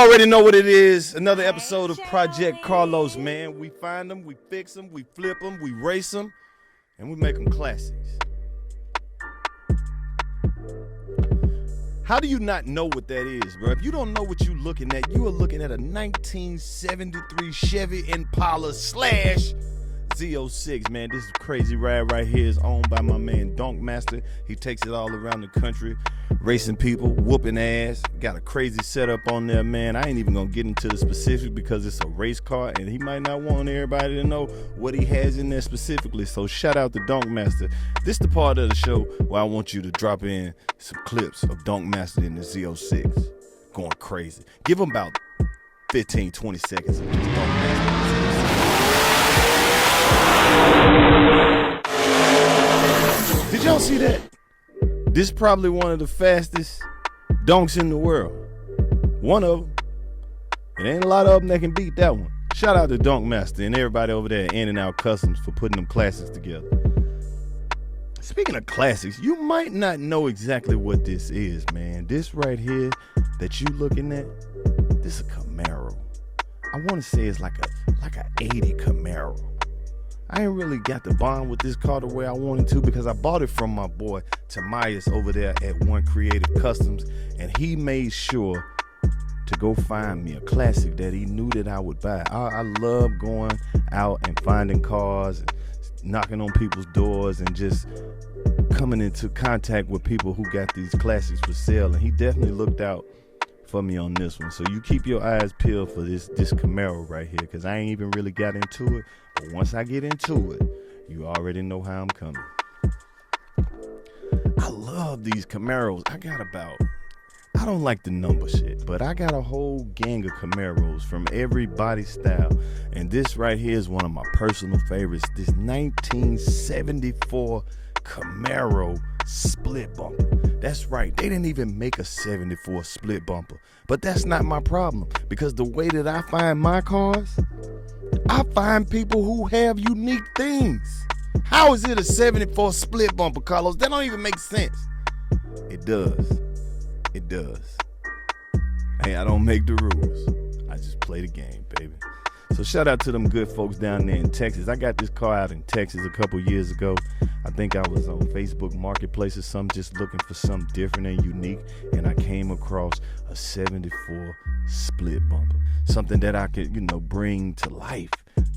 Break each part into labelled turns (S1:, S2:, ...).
S1: already know what it is. Another episode of Project Karlous, man. We find them, we fix them, we flip them, we race them, and we make them classics. How do you not know what that is, bro? If you don't know what you're looking at, you are looking at a 1973 Chevy Impala slash Z06, man. This crazy ride right here is owned by my man Donk Master. He takes it all around the country, racing people, whooping ass. Got a crazy setup on there, man. I ain't even gonna get into the specifics because it's a race car and he might not want everybody to know what he has in there specifically. So shout out to Donk Master. This the part of the show where I want you to drop in some clips of Donk Master in the Z06 going crazy. Give him about 15-20 seconds of just Donk Master. Did y'all see that? This is probably one of the fastest donks in the world. One of them. It ain't a lot of them that can beat that one. Shout out to Donk Master and everybody over there at In and Out Customs for putting them classics together. Speaking of classics, you might not know exactly what this is, man. This right here that you looking at, this is a Camaro. I want to say it's like a 80 Camaro. I ain't really got the bond with this car the way I wanted to because I bought it from my boy Tamias over there at One Creative Customs, and he made sure to go find me a classic that he knew that I would buy. I love going out and finding cars, and knocking on people's doors, and just coming into contact with people who got these classics for sale, and he definitely looked out for me on this one. So you keep your eyes peeled for this Camaro right here, because I ain't even really got into it. But once I get into it, you already know how I'm coming. I love these Camaros. I don't like the number shit, but I got a whole gang of Camaros from every body style. And this right here is one of my personal favorites. This 1974 Camaro split bumper. That's right, they didn't even make a 74 split bumper. But that's not my problem, because the way that I find my cars, I find people who have unique things. How is it a 74 split bumper, Karlous? That don't even make sense. It does. It does. Hey, I don't make the rules. I just play the game, baby. So shout out to them good folks down there in Texas. I got this car out in Texas a couple years ago. I think I was on Facebook Marketplace or something, just looking for something different and unique, and I came across a 74 split bumper. Something that I could, bring to life.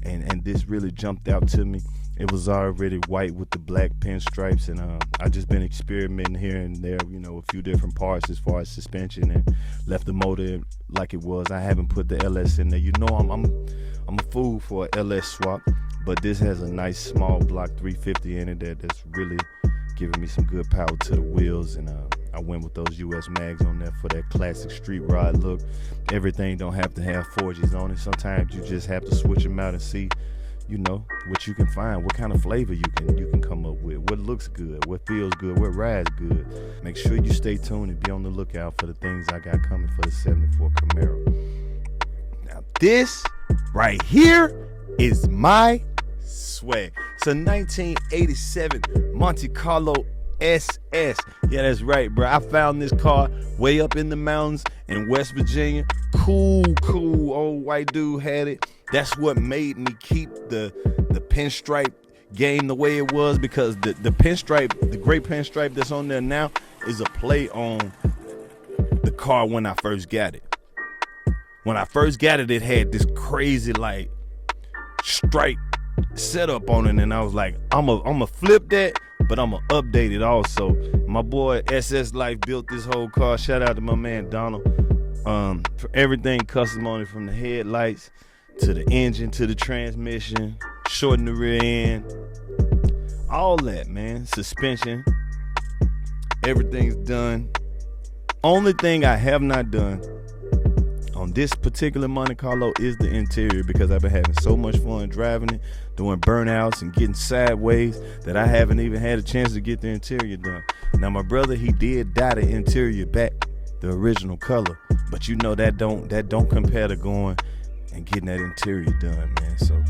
S1: And this really jumped out to me. It was already white with the black pinstripes, and I just been experimenting here and there, a few different parts as far as suspension, and left the motor like it was. I haven't put the LS in there. I'm a fool for a LS swap, but this has a nice small block 350 in it that's really giving me some good power to the wheels, and I went with those US mags on there for that classic street rod look. Everything don't have to have 4Gs on it. Sometimes you just have to switch them out and see what you can find, what kind of flavor you can come up with, what looks good, what feels good, what rides good. Make sure you stay tuned and be on the lookout for the things I got coming for the 74 Camaro. Now this right here is my swag. It's a 1987 Monte Carlo SS. Yeah, that's right, bro. I found this car way up in the mountains in West Virginia. Cool old white dude had it. That's what made me keep the pinstripe game the way it was, because the pinstripe, the gray pinstripe that's on there now, is a play on the car when I first got it. When I first got it, it had this crazy like stripe setup on it, and I was like, I'm a flip that, but I'm gonna update it also. My boy SS Life built this whole car. Shout out to my man Donald. For everything custom on it, from the headlights to the engine to the transmission, shorten the rear end, all that, man. Suspension, everything's done. Only thing I have not done on this particular Monte Carlo is the interior, because I've been having so much fun driving it, doing burnouts and getting sideways, that I haven't even had a chance to get the interior done. Now my brother, he did dye the interior back the original color, but that don't compare to going and getting that interior done, man. So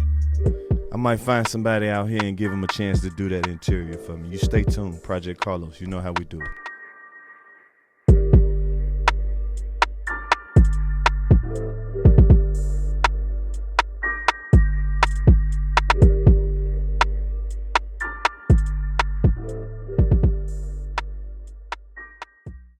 S1: I might find somebody out here and give them a chance to do that interior for me. You stay tuned, Project Karlous. You know how we do it.